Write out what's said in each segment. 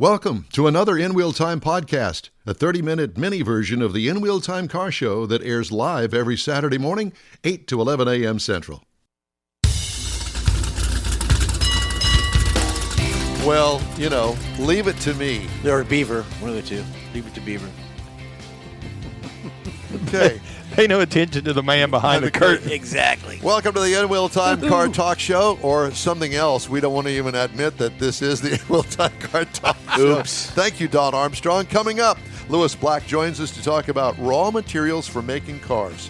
Welcome to another In Wheel Time podcast, a 30-minute mini version of the In Wheel Time car show that airs live every Saturday morning, 8 to 11 a.m. Central. Well, leave it to me. Or Beaver, one of the two. Leave it to Beaver. Okay. Pay no attention to the man behind the curtain. Exactly. Welcome to the In Wheel Time Car Talk Show, or something else. We don't want to even admit that this is the In Wheel Time Car Talk Show. Oops. Thank you, Don Armstrong. Coming up, Lewis Black joins us to talk about raw materials for making cars.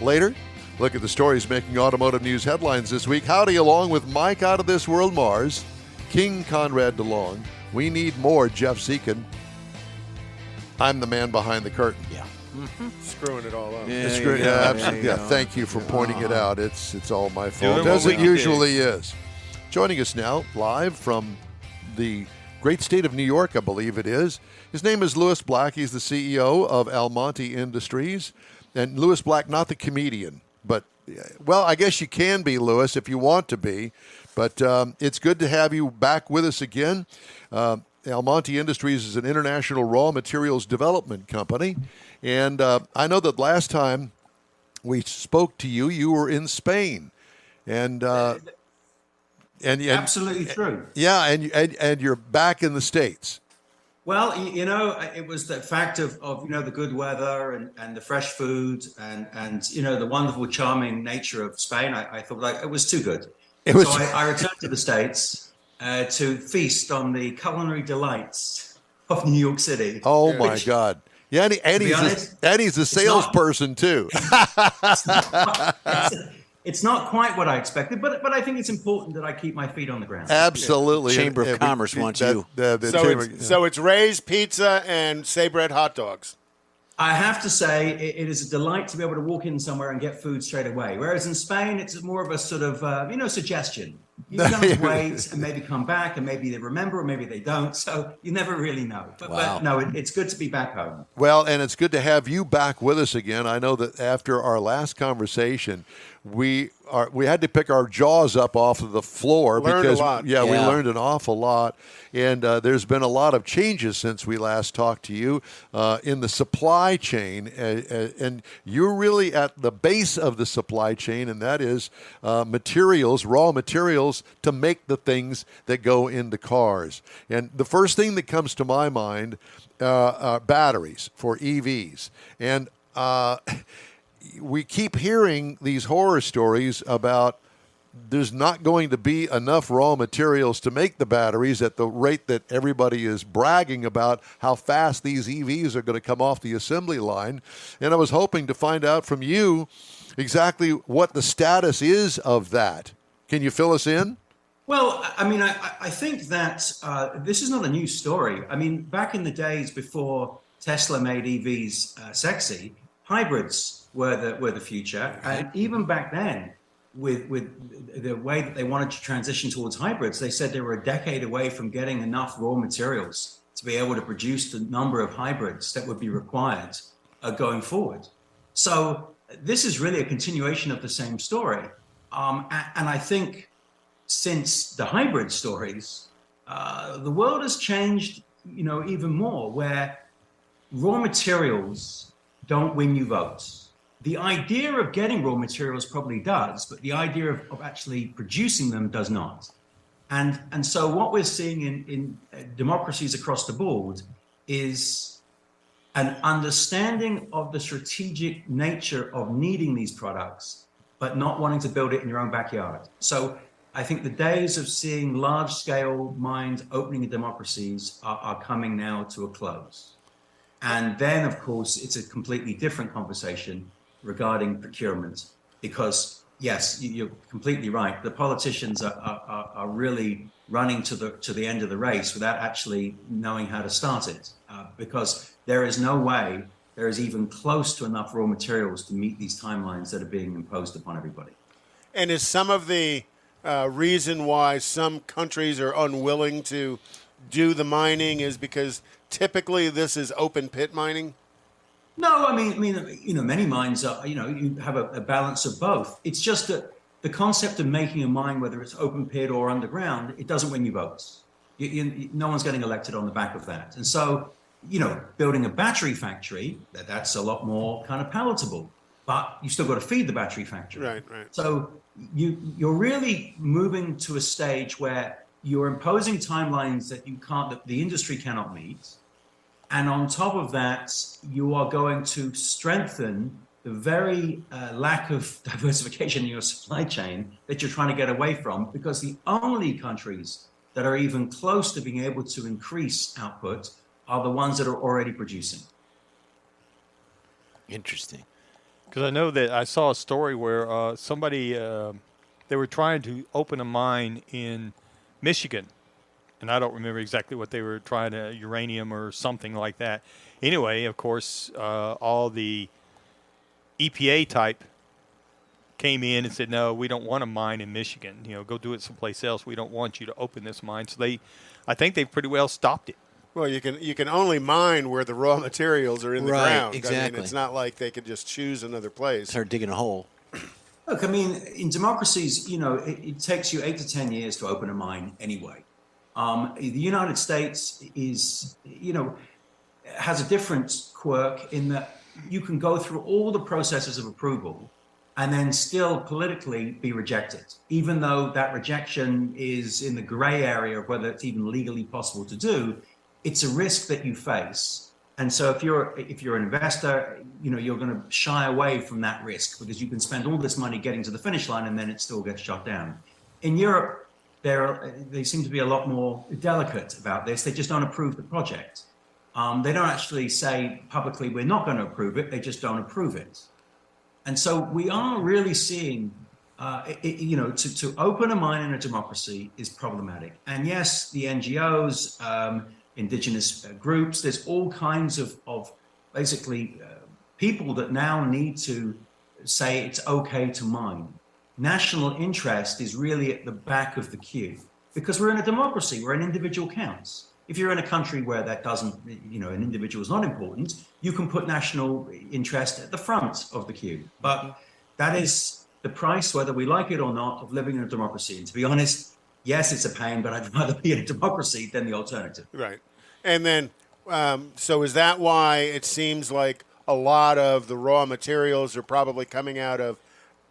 Later, look at the stories making automotive news headlines this week. Howdy, along with Mike Out of This World Mars, King Conrad DeLong. We need more Jeff Zekin. I'm the man behind the curtain. Yeah. Mm-hmm. Screwing it all up. Yeah, thank you for pointing it out. It's all my fault, as it usually is. Joining us now, live from the great state of New York, I believe it is. His name is Lewis Black. He's the CEO of Almonty Industries. And Lewis Black, not the comedian, but, well, I guess you can be, Lewis, if you want to be. But it's good to have you back with us again. Almonty Industries is an international raw materials development company. And I know that last time we spoke to you, you were in Spain. And absolutely true. Yeah, and you're back in the States. Well, it was the fact of the good weather and the fresh food and the wonderful, charming nature of Spain. I thought it was too good. So I returned to the States to feast on the culinary delights of New York City. Oh, my God. Yeah, and he's a salesperson, too. It's not quite what I expected, but I think it's important that I keep my feet on the ground. Absolutely. Chamber of Commerce wants you. So it's Ray's Pizza and Say Bread hot dogs. I have to say, it is a delight to be able to walk in somewhere and get food straight away. Whereas in Spain, it's more of a sort of, suggestion. You kind of wait and maybe come back, and maybe they remember, or maybe they don't. So you never really know. But no, it's good to be back home. Well, and it's good to have you back with us again. I know that after our last conversation, we had to pick our jaws up off of the floor. We learned an awful lot. And there's been a lot of changes since we last talked to you in the supply chain. And you're really at the base of the supply chain, and that is materials, raw materials to make the things that go into cars. And the first thing that comes to my mind are batteries for EVs. And we keep hearing these horror stories about there's not going to be enough raw materials to make the batteries at the rate that everybody is bragging about how fast these EVs are going to come off the assembly line. And I was hoping to find out from you exactly what the status is of that. Can you fill us in? Well, I mean, I think that this is not a new story. I mean, back in the days before Tesla made EVs sexy, hybrids were the future. And even back then, with the way that they wanted to transition towards hybrids, they said they were a decade away from getting enough raw materials to be able to produce the number of hybrids that would be required going forward. So this is really a continuation of the same story. And I think since the hybrid stories, the world has changed, even more, where raw materials don't win you votes. The idea of getting raw materials probably does, but the idea of actually producing them does not. And so what we're seeing in democracies across the board is an understanding of the strategic nature of needing these products, but not wanting to build it in your own backyard. So I think the days of seeing large-scale mines opening in democracies are coming now to a close. And then, of course, it's a completely different conversation regarding procurement, because, yes, you're completely right. The politicians are really running to the end of the race without actually knowing how to start it, because there is no way there is even close to enough raw materials to meet these timelines that are being imposed upon everybody. And is some of the reason why some countries are unwilling to do the mining is because typically this is open pit mining? No, I mean, many mines are, you have a balance of both. It's just that the concept of making a mine, whether it's open pit or underground, it doesn't win you votes. No one's getting elected on the back of that. And so, building a battery factory, that's a lot more kind of palatable. But you still got to feed the battery factory. Right. So you're really moving to a stage where you're imposing timelines that the industry cannot meet. And on top of that, you are going to strengthen the very lack of diversification in your supply chain that you're trying to get away from, because the only countries that are even close to being able to increase output are the ones that are already producing. Interesting. Because I know that I saw a story where somebody, they were trying to open a mine in Michigan. And I don't remember exactly what they were trying to, uranium or something like that. Anyway, of course, all the EPA type came in and said, no, we don't want a mine in Michigan. Go do it someplace else. We don't want you to open this mine. So I think they've pretty well stopped it. Well, you can only mine where the raw materials are in the ground. Exactly. I mean, it's not like they could just choose another place. Start digging a hole. Look, I mean, in democracies, it takes you 8 to 10 years to open a mine anyway. The United States has a different quirk in that you can go through all the processes of approval and then still politically be rejected, even though that rejection is in the gray area of whether it's even legally possible to do. It's a risk that you face. And so if you're an investor, you're going to shy away from that risk because you can spend all this money getting to the finish line and then it still gets shut down. In Europe, they seem to be a lot more delicate about this. They just don't approve the project. They don't actually say publicly, we're not going to approve it. They just don't approve it. And so we are really seeing, to open a mine in a democracy is problematic. And yes, the NGOs, indigenous groups, there's all kinds of basically people that now need to say it's okay to mine. National interest is really at the back of the queue because we're in a democracy where an individual counts. If you're in a country where that doesn't, an individual is not important, you can put national interest at the front of the queue. But that is the price, whether we like it or not, of living in a democracy. And to be honest, yes, it's a pain, but I'd rather be in a democracy than the alternative. Right. And then, so is that why it seems like a lot of the raw materials are probably coming out of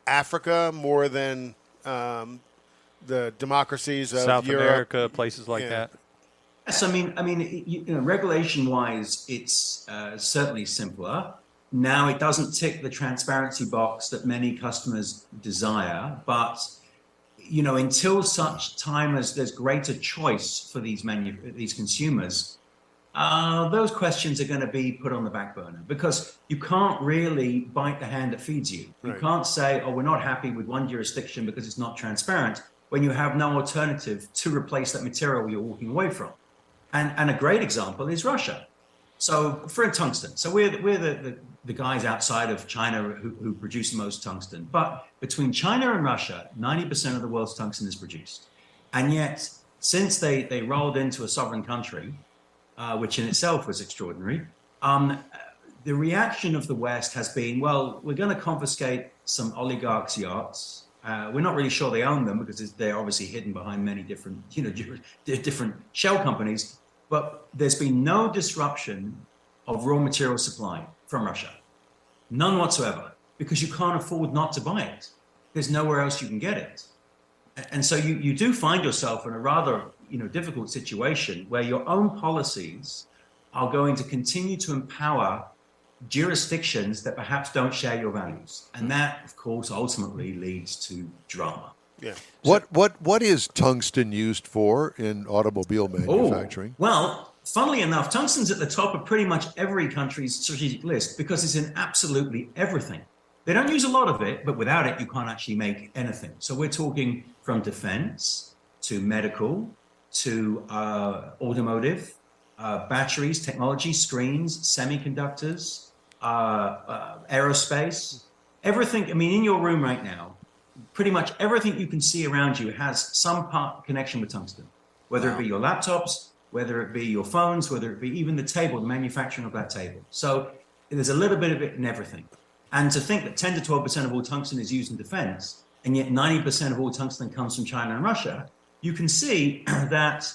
Africa more than the democracies of South Europe? America, places like that? Yes, I mean, regulation-wise, it's certainly simpler. Now, it doesn't tick the transparency box that many customers desire, but until such time as there's greater choice for these consumers, those questions are going to be put on the back burner because you can't really bite the hand that feeds you. You can't say, oh, we're not happy with one jurisdiction because it's not transparent when you have no alternative to replace that material you're walking away from. And a great example is Russia. So for tungsten, so we're the guys outside of China who produce the most tungsten. But between China and Russia, 90% of the world's tungsten is produced. And yet, since they rolled into a sovereign country, which in itself was extraordinary, the reaction of the West has been, well, we're going to confiscate some oligarchs' yachts. We're not really sure they own them because they're obviously hidden behind many different, different shell companies. But there's been no disruption of raw material supply from Russia. None whatsoever, because you can't afford not to buy it. There's nowhere else you can get it. And so you do find yourself in a rather difficult situation where your own policies are going to continue to empower jurisdictions that perhaps don't share your values. And that, of course, ultimately leads to drama. Yeah. What is tungsten used for in automobile manufacturing? Well, funnily enough, tungsten's at the top of pretty much every country's strategic list because it's in absolutely everything. They don't use a lot of it, but without it, you can't actually make anything. So we're talking from defense to medical to automotive, batteries, technology, screens, semiconductors, aerospace, everything. I mean, in your room right now, pretty much everything you can see around you has some connection with tungsten, whether it be your laptops, whether it be your phones, whether it be even the table, the manufacturing of that table. So there's a little bit of it in everything. And to think that 10 to 12% of all tungsten is used in defense, and yet 90% of all tungsten comes from China and Russia, you can see that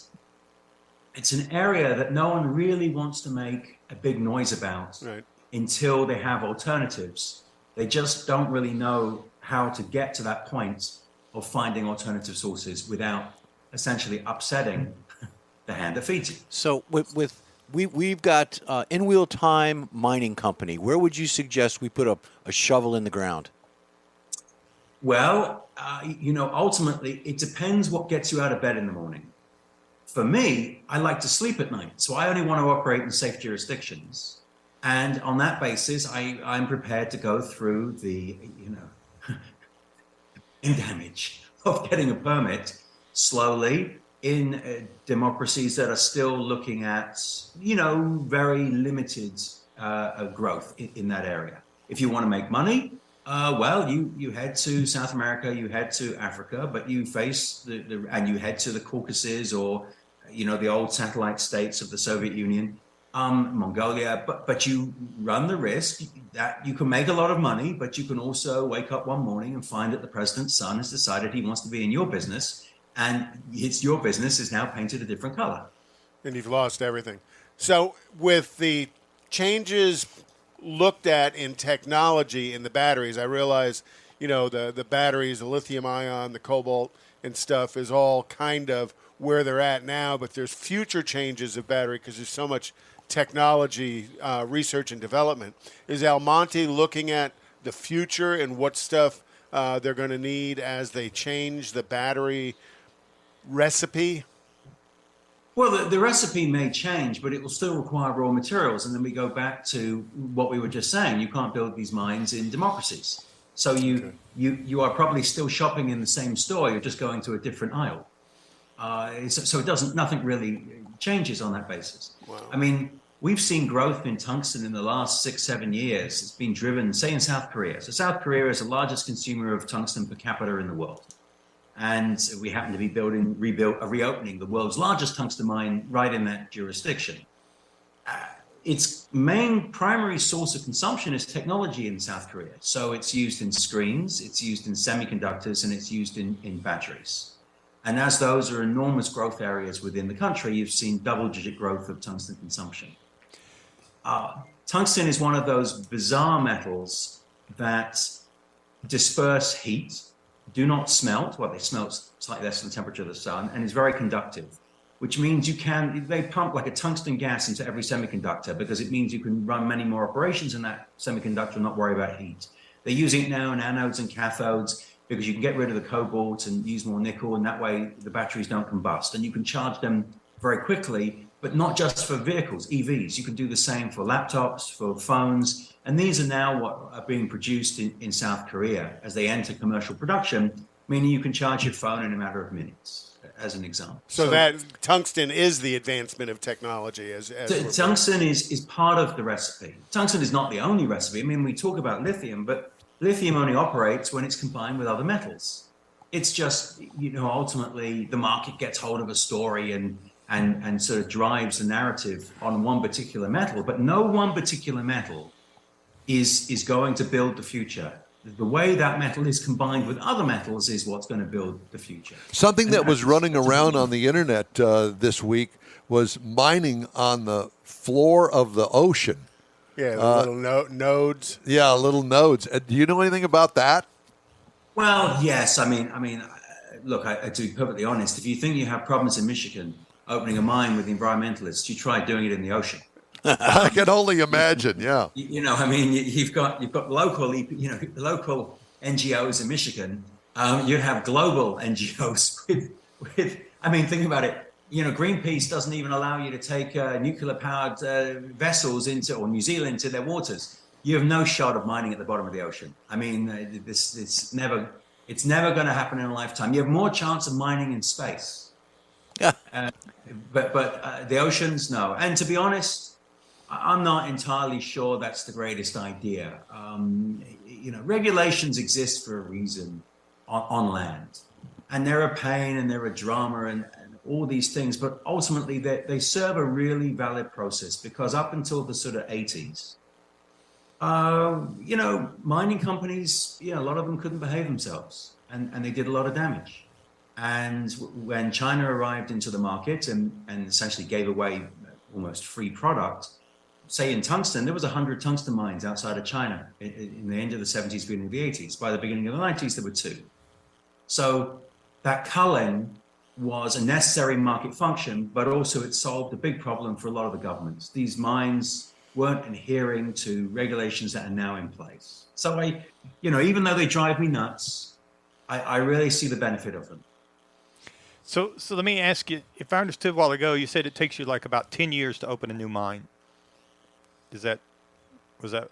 it's an area that no one really wants to make a big noise about until they have alternatives. They just don't really know how to get to that point of finding alternative sources without essentially upsetting the hand that feeds you. So we've got In Wheel Time Mining Company. Where would you suggest we put a shovel in the ground? Well, ultimately, it depends what gets you out of bed in the morning. For me, I like to sleep at night, so I only want to operate in safe jurisdictions. And on that basis, I'm prepared to go through the, damage of getting a permit slowly in democracies that are still looking at, very limited growth in that area. If you want to make money, you head to South America, you head to Africa, but you face and you head to the Caucasus or, the old satellite states of the Soviet Union, Mongolia, but you run the risk that you can make a lot of money, but you can also wake up one morning and find that the president's son has decided he wants to be in your business, and your business is now painted a different color. And you've lost everything. So with the changes looked at in technology in the batteries, I realize, the batteries, the lithium ion, the cobalt and stuff is all kind of where they're at now, but there's future changes of battery because there's so much technology, research and development. Is Almonty looking at the future and what stuff they're going to need as they change the battery recipe? Well, the recipe may change, but it will still require raw materials. And then we go back to what we were just saying. You can't build these mines in democracies. So you are probably still shopping in the same store. You're just going to a different aisle. So nothing really changes on that basis. Wow. I mean, we've seen growth in tungsten in the last 6-7 years. It's been driven, say, in South Korea. So South Korea is the largest consumer of tungsten per capita in the world. And we happen to be reopening the world's largest tungsten mine right in that jurisdiction. Its main primary source of consumption is technology in South Korea. So it's used in screens, it's used in semiconductors, and it's used in batteries. And as those are enormous growth areas within the country, you've seen double-digit growth of tungsten consumption. Tungsten is one of those bizarre metals that disperse heat, do not smelt, they smelt slightly less than the temperature of the sun, and is very conductive, which means they pump like a tungsten gas into every semiconductor because it means you can run many more operations in that semiconductor and not worry about heat. They're using it now in anodes and cathodes because you can get rid of the cobalt and use more nickel, and that way the batteries don't combust. And you can charge them very quickly, but not just for vehicles, EVs. You can do the same for laptops, for phones. And these are now what are being produced in South Korea as they enter commercial production, meaning you can charge your phone in a matter of minutes, as an example. So that tungsten is the advancement of technology. Tungsten is part of the recipe. Tungsten is not the only recipe. I mean, we talk about lithium, but lithium only operates when it's combined with other metals. It's just, ultimately the market gets hold of a story and sort of drives the narrative on one particular metal, but no one particular metal is going to build the future. The way that metal is combined with other metals is what's going to build the future. Something that was running around on the internet this week was mining on the floor of the ocean. Yeah, the little nodes. Yeah, little nodes. Do you know anything about that? Well, yes. I mean, look, to be perfectly honest, if you think you have problems in Michigan opening a mine with the environmentalists, you try doing it in the ocean. I can only imagine. Yeah. You've got local, local NGOs in Michigan. You have global NGOs with. I mean, think about it. Greenpeace doesn't even allow you to take nuclear-powered vessels or New Zealand into their waters. You have no shot of mining at the bottom of the ocean. I mean, it's never going to happen in a lifetime. You have more chance of mining in space. Yeah. But the oceans, no. And to be honest, I'm not entirely sure that's the greatest idea. Regulations exist for a reason on land, and they're a pain and they're a drama and all these things, but ultimately they serve a really valid process because up until the sort of 80s, mining companies, a lot of them couldn't behave themselves and they did a lot of damage. And when China arrived into the market and essentially gave away almost free product, say in tungsten, there was 100 tungsten mines outside of China in the end of the 70s, beginning of the 80s. By the beginning of the 90s, there were 2. So that culling was a necessary market function, but also it solved a big problem for a lot of the governments. These mines weren't adhering to regulations that are now in place. So even though they drive me nuts, I really see the benefit of them. So let me ask you, if I understood a while ago, you said it takes you like about 10 years to open a new mine. Was that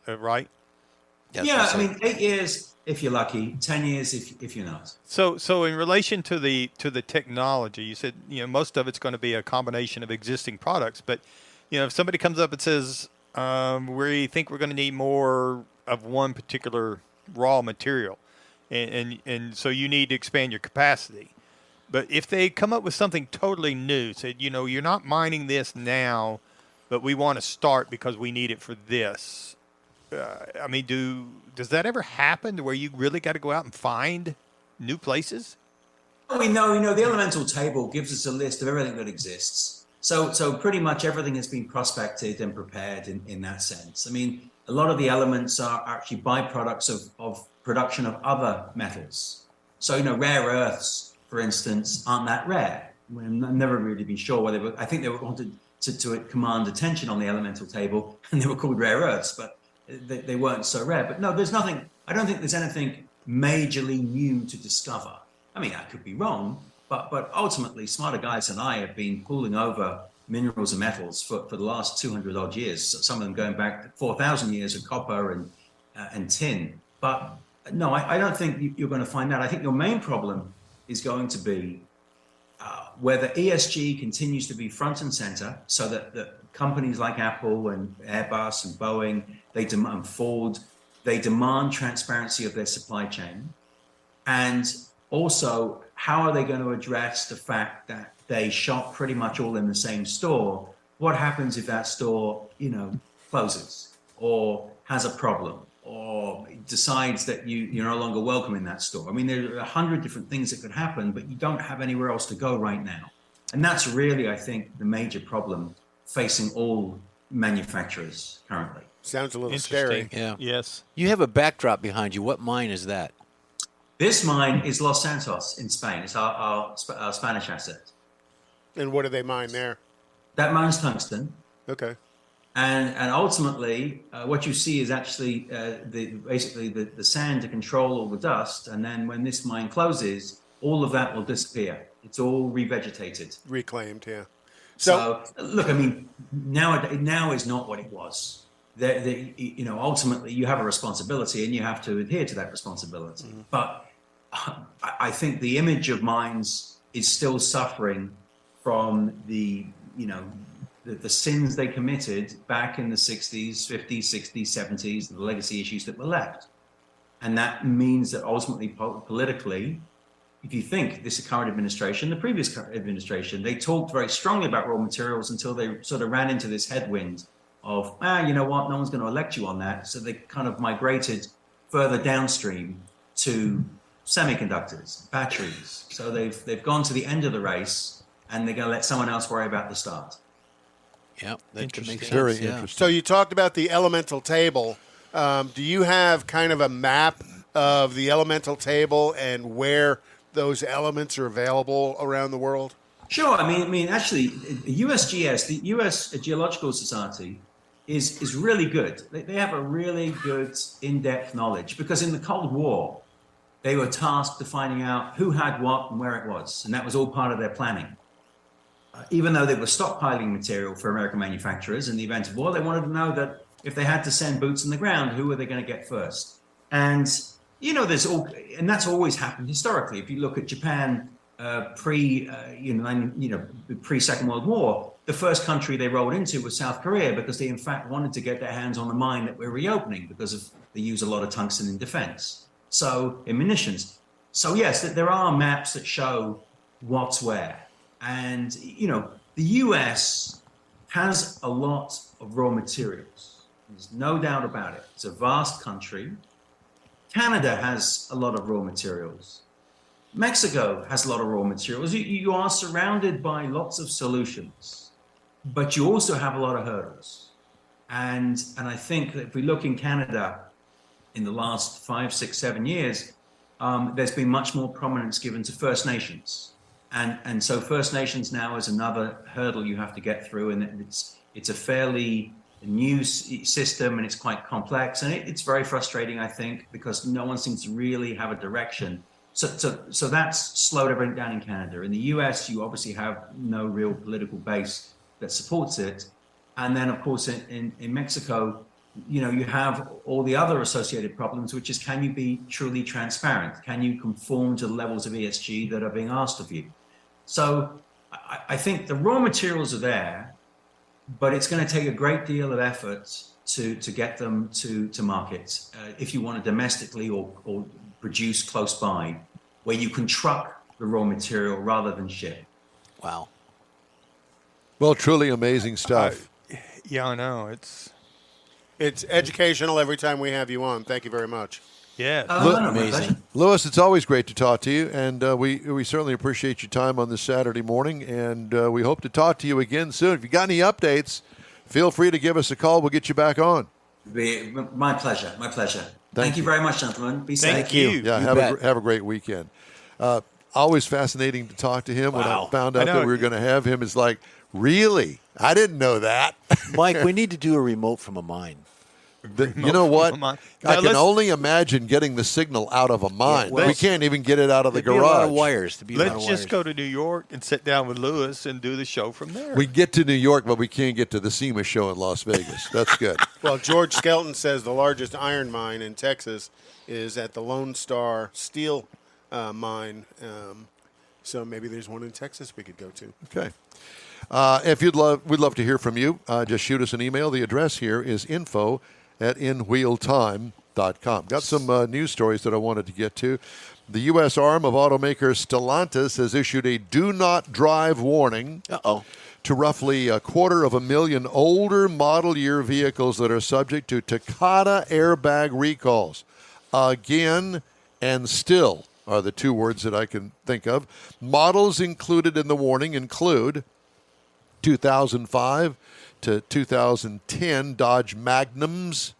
right? Yeah, I mean, 8 years if you're lucky, 10 years if you're not. So in relation to the technology, you said most of it's going to be a combination of existing products, but if somebody comes up and says we think we're going to need more of one particular raw material, and so you need to expand your capacity. But if they come up with something totally new, said you're not mining this now, but we want to start because we need it for this. Does that ever happen to where you really got to go out and find new places? We know the elemental table gives us a list of everything that exists. So pretty much everything has been prospected and prepared in that sense. I mean, a lot of the elements are actually byproducts of production of other metals. So, rare earths, for instance, aren't that rare. I've never really been sure whether I think they wanted to command attention on the elemental table, and they were called rare earths, but they weren't so rare. But no, there's nothing. I don't think there's anything majorly new to discover. I mean, I could be wrong, but ultimately, smarter guys than I have been pulling over minerals and metals for the last 200 odd years. Some of them going back 4,000 years of copper and tin. But no, I don't think you're going to find that. I think your main problem is going to be whether ESG continues to be front and center, so that companies like Apple and Airbus and Boeing, and Ford, they demand transparency of their supply chain. And also, how are they going to address the fact that they shop pretty much all in the same store? What happens if that store, closes or has a problem or decides that you're no longer welcome in that store? I mean, there are 100 different things that could happen, but you don't have anywhere else to go right now. And that's really, I think, the major problem facing all manufacturers currently. Sounds a little scary. Yeah. Yes. You have a backdrop behind you. What mine is that? This mine is Los Santos in Spain. It's our Spanish asset. And what do they mine there? That mine's tungsten. Okay. And ultimately, what you see is actually basically the sand to control all the dust. And then when this mine closes, all of that will disappear. It's all revegetated. Reclaimed, yeah. So look, I mean, now is not what it was. Ultimately, you have a responsibility and you have to adhere to that responsibility. Mm-hmm. But I think the image of mines is still suffering from the sins they committed back in the 60s, 50s, 60s, 70s, the legacy issues that were left. And that means that ultimately, politically, if you think this current administration, the previous administration, they talked very strongly about raw materials until they sort of ran into this headwind of, you know what, no one's going to elect you on that. So they kind of migrated further downstream to semiconductors, batteries. So they've gone to the end of the race and they're going to let someone else worry about the start. Yeah, that could make sense. Very yeah. interesting. So you talked about the elemental table. Do you have kind of a map of the elemental table and where those elements are available around the world? Sure. I mean, actually, USGS, the U.S. Geological Society, is really good. They have a really good in-depth knowledge because in the Cold War, they were tasked to finding out who had what and where it was, and that was all part of their planning. Even though they were stockpiling material for American manufacturers in the event of war, they wanted to know that if they had to send boots in the ground, who were they going to get first? And that's always happened historically. If you look at Japan pre-Second World War, the first country they rolled into was South Korea because they in fact wanted to get their hands on the mine that we're reopening because they use a lot of tungsten in defense. So in munitions. So yes, there are maps that show what's where. And, the US has a lot of raw materials. There's no doubt about it. It's a vast country. Canada has a lot of raw materials. Mexico has a lot of raw materials. You are surrounded by lots of solutions, but you also have a lot of hurdles. And I think that if we look in Canada in the last 5, 6, 7 years, there's been much more prominence given to First Nations. And so First Nations now is another hurdle you have to get through. And it's a fairly new system, and it's quite complex. And it's very frustrating, I think, because no one seems to really have a direction. So that's slowed everything down in Canada. In the US, you obviously have no real political base that supports it. And then, of course, in Mexico, you have all the other associated problems, which is, can you be truly transparent? Can you conform to the levels of ESG that are being asked of you? So I think the raw materials are there, but it's going to take a great deal of effort to get them to market if you want to domestically or produce close by, where you can truck the raw material rather than ship. Wow. Well, truly amazing stuff. Yeah, I know. It's educational every time we have you on. Thank you very much. Yeah. Amazing. Louis, it's always great to talk to you, and we certainly appreciate your time on this Saturday morning, and we hope to talk to you again soon. If you got any updates, feel free to give us a call. We'll get you back on. My pleasure. My pleasure. Thank you very much, gentlemen. Be safe. Thank you. Yeah, have a great weekend. Always fascinating to talk to him. When I found out that we were going to have him, it's like, really? I didn't know that. Mike, we need to do a remote from a mine. You know what? Now, I can only imagine getting the signal out of a mine. well, we can't even get it out of the There'd be garage. a lot of wires. Let's just go to New York and sit down with Lewis and do the show from there. We get to New York, but we can't get to the SEMA show in Las Vegas. That's good. Well, George Skelton says the largest iron mine in Texas is at the Lone Star Steel mine. So maybe there's one in Texas we could go to. Okay. If we'd love to hear from you. Just shoot us an email. The address here is info@inwheeltime.com. Got some news stories that I wanted to get to. The U.S. arm of automaker Stellantis has issued a do not drive warning to roughly 250,000 older model year vehicles that are subject to Takata airbag recalls. Again and still are the two words that I can think of. Models included in the warning include 2005 to 2010 Dodge Magnums,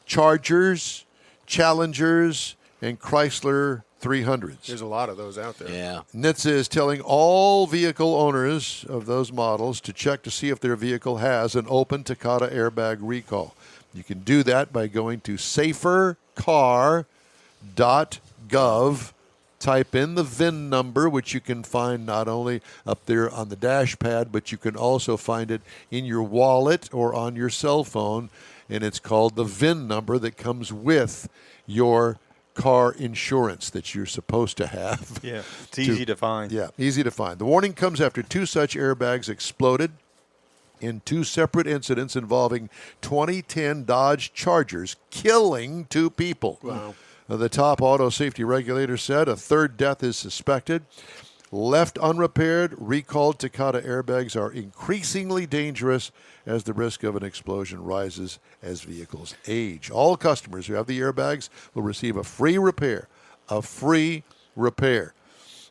Chargers, Challengers, and Chrysler 300s. There's a lot of those out there. Yeah. NHTSA is telling all vehicle owners of those models to check to see if their vehicle has an open Takata airbag recall. You can do that by going to safercar.gov. Type in the VIN number, which you can find not only up there on the dash pad, but you can also find it in your wallet or on your cell phone. And it's called the VIN number that comes with your car insurance that you're supposed to have. Yeah, it's easy to find. Yeah, easy to find. The warning comes after two such airbags exploded in two separate incidents involving 2010 Dodge Chargers, killing two people. Wow. The top auto safety regulator said a third death is suspected. Left unrepaired, recalled Takata airbags are increasingly dangerous as the risk of an explosion rises as vehicles age. All customers who have the airbags will receive a free repair. A free repair.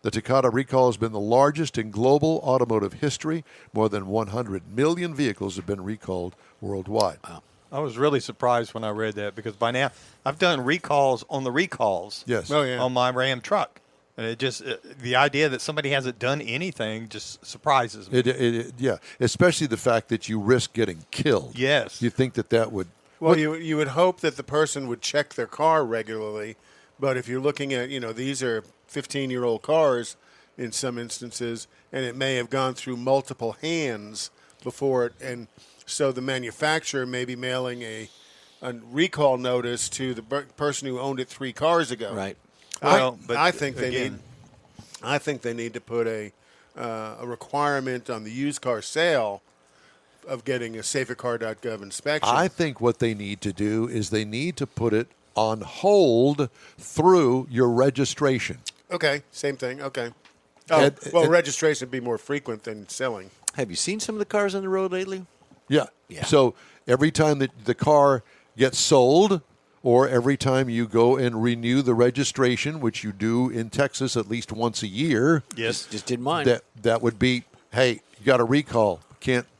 The Takata recall has been the largest in global automotive history. More than 100 million vehicles have been recalled worldwide. Wow. I was really surprised when I read that because by now I've done recalls on the recalls. Yes. Oh, yeah. On my Ram truck. And it just, the idea that somebody hasn't done anything just surprises me. Yeah, especially the fact that you risk getting killed. Yes. You think that would... Well, you would hope that the person would check their car regularly, but if you're looking at, these are 15-year-old cars in some instances, and it may have gone through multiple hands before it, and so the manufacturer may be mailing a recall notice to the person who owned it 3 cars ago. Right. Well, but I think they again, need to put a requirement on the used car sale of getting a safercar.gov inspection. I think what they need to do is they need to put it on hold through your registration. Okay, same thing. Okay. Oh, registration would be more frequent than selling. Have you seen some of the cars on the road lately? Yeah. Yeah. So every time that the car gets sold or every time you go and renew the registration, which you do in Texas at least once a year. Yes. Just did mine. That would be, hey, you got a recall.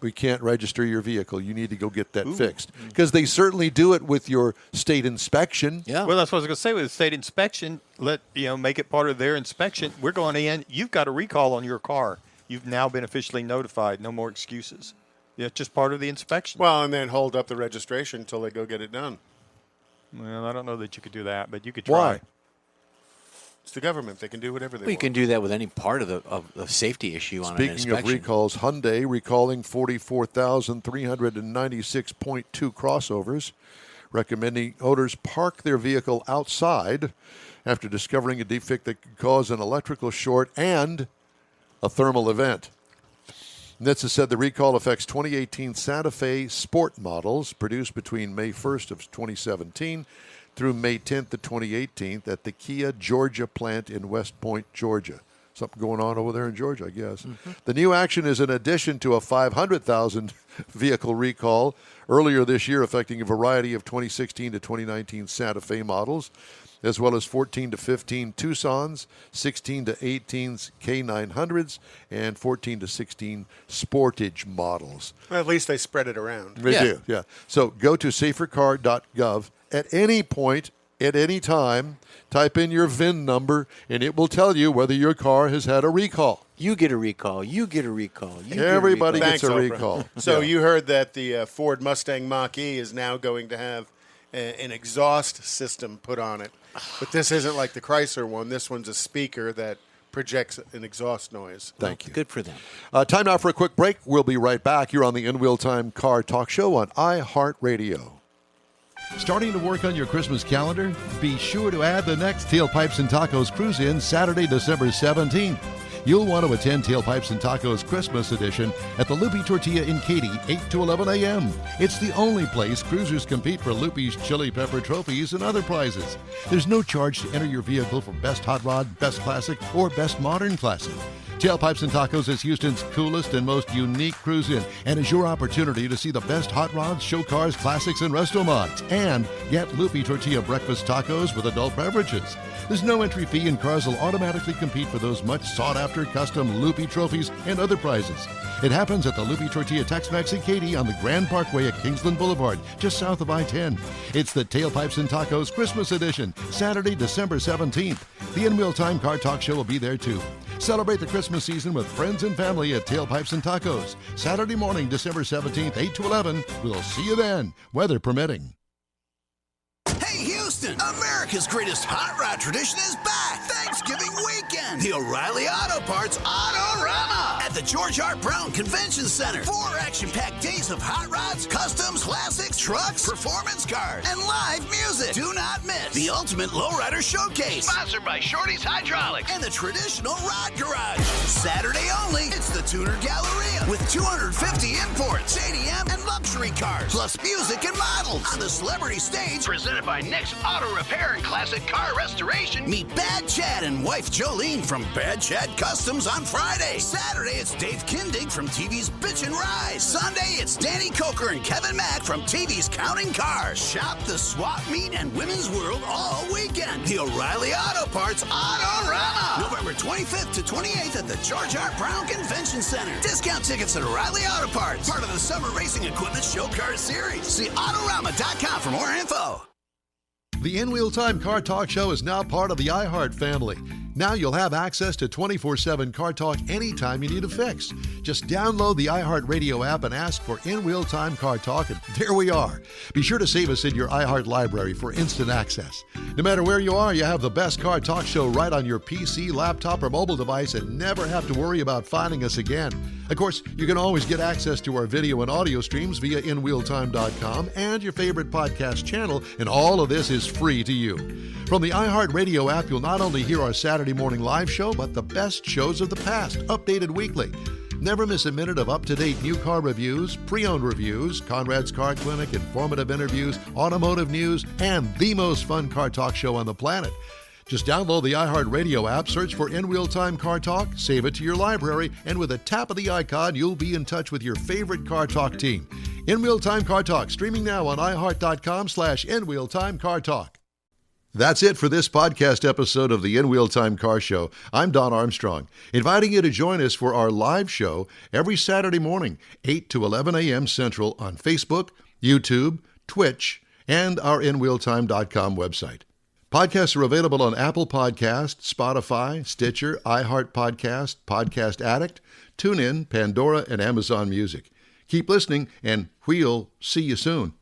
We can't register your vehicle. You need to go get that fixed. Because they certainly do it with your state inspection. Yeah. Well, that's what I was going to say. With the state inspection, make it part of their inspection. We're going in. You've got a recall on your car. You've now been officially notified. No more excuses. Yeah, just part of the inspection. Well, and then hold up the registration until they go get it done. Well, I don't know that you could do that, but you could try. Why? It's the government. They can do whatever they Well, you want. can do that with any part of the safety issue on an Speaking inspection. of recalls, Hyundai recalling 44,396.2 crossovers, recommending owners park their vehicle outside after discovering a defect that could cause an electrical short and a thermal event. NHTSA said the recall affects 2018 Santa Fe Sport models produced between May 1st of 2017 through May 10th of 2018 at the Kia Georgia plant in West Point, Georgia. Something going on over there in Georgia, I guess. Mm-hmm. The new action is in addition to a 500,000 vehicle recall earlier this year affecting a variety of 2016 to 2019 Santa Fe models, as well as 14 to 15 Tucsons, 16 to 18s K900s, and 14 to 16 Sportage models. Well, at least they spread it around. They do, yeah. So go to safercar.gov at any point, at any time, type in your VIN number, and it will tell you whether your car has had a recall. You get a recall. You get a recall. Everybody get a gets Thanks, a Oprah. recall. So Yeah. you heard that the Ford Mustang Mach-E is now going to have an exhaust system put on it. But this isn't like the Chrysler one. This one's a speaker that projects an exhaust noise. Thank you. Good for them. Time now for a quick break. We'll be right back. You're on the In Wheel Time Car Talk Show on iHeart Radio. Starting to work on your Christmas calendar? Be sure to add the next Tailpipes and Tacos Cruise-In Saturday, December 17th. You'll want to attend Tailpipes and Tacos Christmas Edition at the Loopy Tortilla in Katy, 8 to 11 a.m. It's the only place cruisers compete for Loopy's Chili Pepper trophies and other prizes. There's no charge to enter your vehicle for Best Hot Rod, Best Classic, or Best Modern Classic. Tailpipes and Tacos is Houston's coolest and most unique cruise-in and is your opportunity to see the best hot rods, show cars, classics, and resto mods. And get Loopy Tortilla breakfast tacos with adult beverages. There's no entry fee and cars will automatically compete for those much sought-after custom Loopy trophies and other prizes. It happens at the Loopy Tortilla Tex-Mex in Katy on the Grand Parkway at Kingsland Boulevard, just south of I-10. It's the Tailpipes and Tacos Christmas Edition, Saturday, December 17th. The In Wheel Time Car Talk Show will be there too. Celebrate the Christmas season with friends and family at Tailpipes and Tacos. Saturday morning, December 17th, 8 to 11. We'll see you then, weather permitting. Hey, Houston! America's greatest hot rod tradition is back! Thanksgiving weekend! The O'Reilly Auto Parts Autorama! At the George R. Brown Convention Center. 4 action-packed days of hot rods, customs, classics, trucks, performance cars, and live music. Do not miss the Ultimate Lowrider Showcase. Sponsored by Shorty's Hydraulics. And the Traditional Rod Garage. Saturday only, it's the Tuner Galleria. With 250 imports, JDM, and luxury cars. Plus music and models. On the celebrity stage, presented by Nick's Auto Repair and Classic Car Restoration. Meet Bad Chad and wife Jolene from Bad Chad Customs on Friday. Saturday, it's Dave Kindig from TV's Bitchin' Rise. Sunday, it's Danny Coker and Kevin Mack from TV's Counting Cars. Shop the swap meet and women's world all weekend. The O'Reilly Auto Parts Autorama. November 25th to 28th at the George R. Brown Convention Center. Discount tickets at O'Reilly Auto Parts. Part of the Summer Racing Equipment Show Car Series. See Autorama.com for more info. The In Wheel Time Car Talk Show is now part of the iHeart family. Now you'll have access to 24/7 Car Talk anytime you need a fix. Just download the iHeart Radio app and ask for In Wheel Time Car Talk, and there we are. Be sure to save us in your iHeart library for instant access. No matter where you are, you have the best Car Talk Show right on your PC, laptop, or mobile device and never have to worry about finding us again. Of course, you can always get access to our video and audio streams via InWheelTime.com and your favorite podcast channel, and all of this is free to you. From the iHeart Radio app, you'll not only hear our Saturday morning live show, but the best shows of the past, updated weekly. Never miss a minute of up-to-date new car reviews, pre-owned reviews, Conrad's Car Clinic, informative interviews, automotive news, and the most fun car talk show on the planet. Just download the iHeart Radio app, search for In Wheel Time Car Talk, save it to your library, and with a tap of the icon, you'll be in touch with your favorite Car Talk team. In Wheel Time Car Talk, streaming now on iHeart.com/In Wheel Time Car Talk. That's it for this podcast episode of the In Wheel Time Car Show. I'm Don Armstrong, inviting you to join us for our live show every Saturday morning, 8 to 11 a.m. Central on Facebook, YouTube, Twitch, and our InWheelTime.com website. Podcasts are available on Apple Podcasts, Spotify, Stitcher, iHeart Podcast, Podcast Addict, TuneIn, Pandora, and Amazon Music. Keep listening, and we'll see you soon.